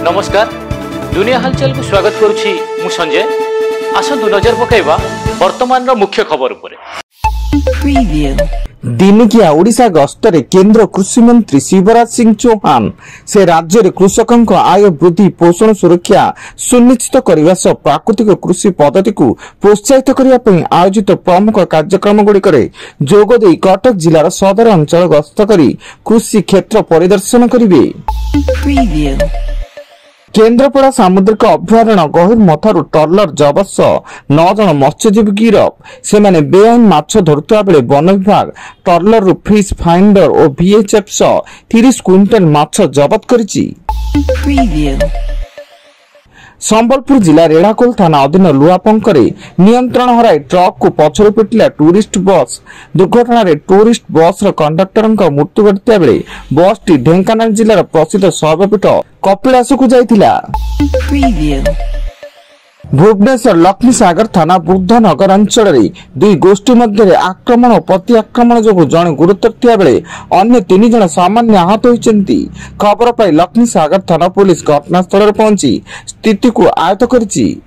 नमस्कार दुनिया हालचाल को स्वागत करुछि मु संजय। आसंतु नजर पकाइबा वर्तमान मुख्य खबर उपरे। दिनिकिया ओडिशा गस्तरे केंद्र कृषि मंत्री शिवराज सिंह चौहान से राज्य में कृषकों आय वृद्धि पोषण सुरक्षा सुनिश्चित करने सह प्राकृतिक कृषि पद्धति को प्रोत्साहित करने आयोजित प्रमुख कार्यक्रम गुड़िक जोगदे कटक जिलार सदर अंचल गस्त कर कृषि क्षेत्र परिदर्शन करेंगे। केन्द्रापड़ा सामुद्रिक अभयारण्य गहिर मथारू ट्रलर जबत 9 जन मत्स्यजीवी गिरफ। से बेआईन माछ धरुवा बेले वन विभाग ट्रलर रु फिश फाइंडर और VHF 30 क्विंटल माछ जबत करिछि। संबलपुर जिला रेढ़ाखोल थाना अधीन लुआपंकरे नियंत्रण हराई ट्रक को पछरु पिटिला टूरिस्ट बस। दुर्घटना टूरिस्ट बस कंडक्टर मृत्यु घटिता बेले बस टी ढेंकानाल जिलार प्रसिद्ध शैवपीठ कपिलास को जाइथिला। भुवनेश्वर लक्ष्मी सागर थाना बुद्धनगर अंचल दुई गोष्ठी मध्य आक्रमण और प्रति आक्रमण जो जड़े गुरुतर बेले अन्य 3 जन सामान्य आहत होती। खबर पाई लक्ष्मी सागर थाना पुलिस घटनास्थल पहुंची स्थिति को आयत्त करिछि।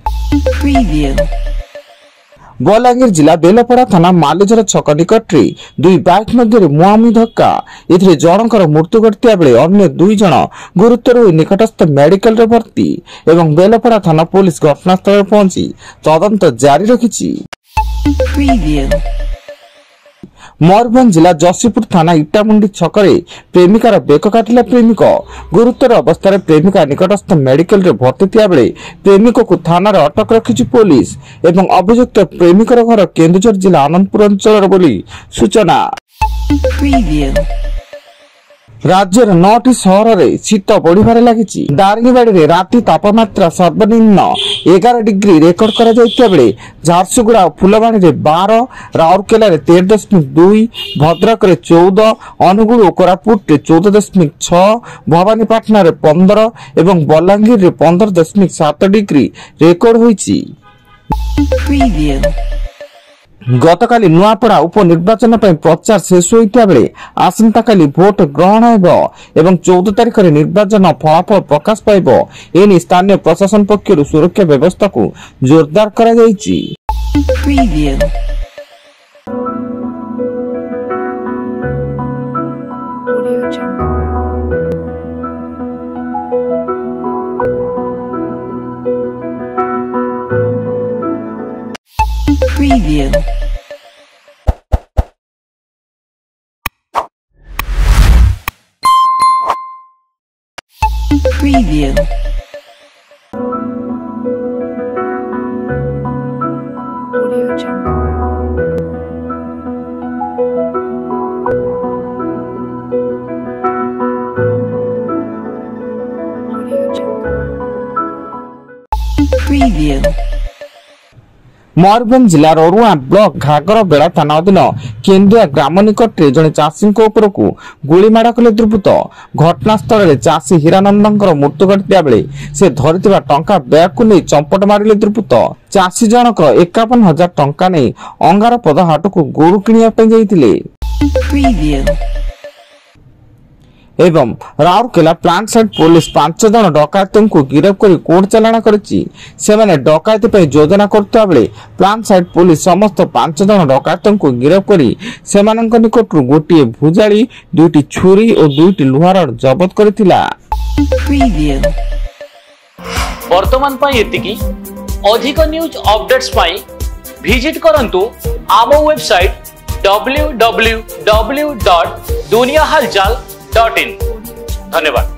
बलांगीर जिला बेलपड़ा थाना मालेझर छक निकट दुई बाइक मध्य मुहांमुही धक्का। एथिरे जनकर मृत्यु घटिता बेले अन्य 2 जन गुरुतर होई निकटस्थ मेडिकल रे भर्ती एवं बेलपड़ा थाना पुलिस घटनास्थल पहुंची तदंत जारी रखिछि। मयूरभंज जिला जसीपुर थाना इटामुंडी छकरे प्रेमिकार बेक काटिला प्रेमिक। गुरुतर अवस्था प्रेमिका निकटस्थ मेडिकल रे भर्ती थिया बेले प्रेमिक को थाना रे अटक रखिछि पुलिस एवं अभियुक्त प्रेमिकर घर केन्दुझर जिला आनंदपुर अंचल बोली सूचना। राज्यर 9टी सहर में शीत बढ़िबार लागिछि। दारिंगबाड़ी राति तापमात्रा सर्वनिम्न 11 डिग्री रेकर्ड करा जाइता बेले झारसुगुड़ा और फुलवाणी रे 12, राउरकेला रे 13.2, भद्रक रे 14, अनुगुल और कोरापुट रे 14.6, भवानीपाटना रे 15 एवं बलांगीर रे 15.7 डिग्री रेकर्ड होइछि। गतकाली नुआपड़ा उपनिर्वाचन प्रचार शेष होता बेले आसंता काली भोट ग्रहण एवं 14 तारिख में निर्वाचन फलाफल प्रकाश पाइब। एने स्थानीय प्रशासन पक्षर सुरक्षा व्यवस्था को जोरदार करा जायछि। Preview. Audio Jungle. Audio Jungle. Preview. Mayurbhanj जिला अरुआ ब्लॉक घागर बेड़ा थाना अधीन केन्दुआ ग्राम निकट जड़े चाषी गुलीमाड़ कले दुर्बृत्त। घटनास्थल में चाषी हीरानंद मृत्यु घटिता बेले से धरी टंका बैग को नहीं चंपट मारे दुर्बृत्त। चाषी जनक 51,000 टंका नहीं अंगारपद हाट को गोरु किनिया एवं राउरकेला प्लांट साइड पुलिस 5 जन डकायतों को गिरफ्त कर कोर्ट चालाण करिछि। सेमाने डकायती पे योजना करता बेले प्लांट साइड पुलिस समस्त 5 जन डकायतों को गिरफ्त करी सेमानंक निकटरू गोटिए भुजाली 2टी छुरी और 2टी लुहा रड जब्त करथिला। वर्तमान पई एतिकी अधिक न्यूज अपडेट्स पई विजिट करंतु आम वेबसाइट www.duniyahalchal.in। धन्यवाद।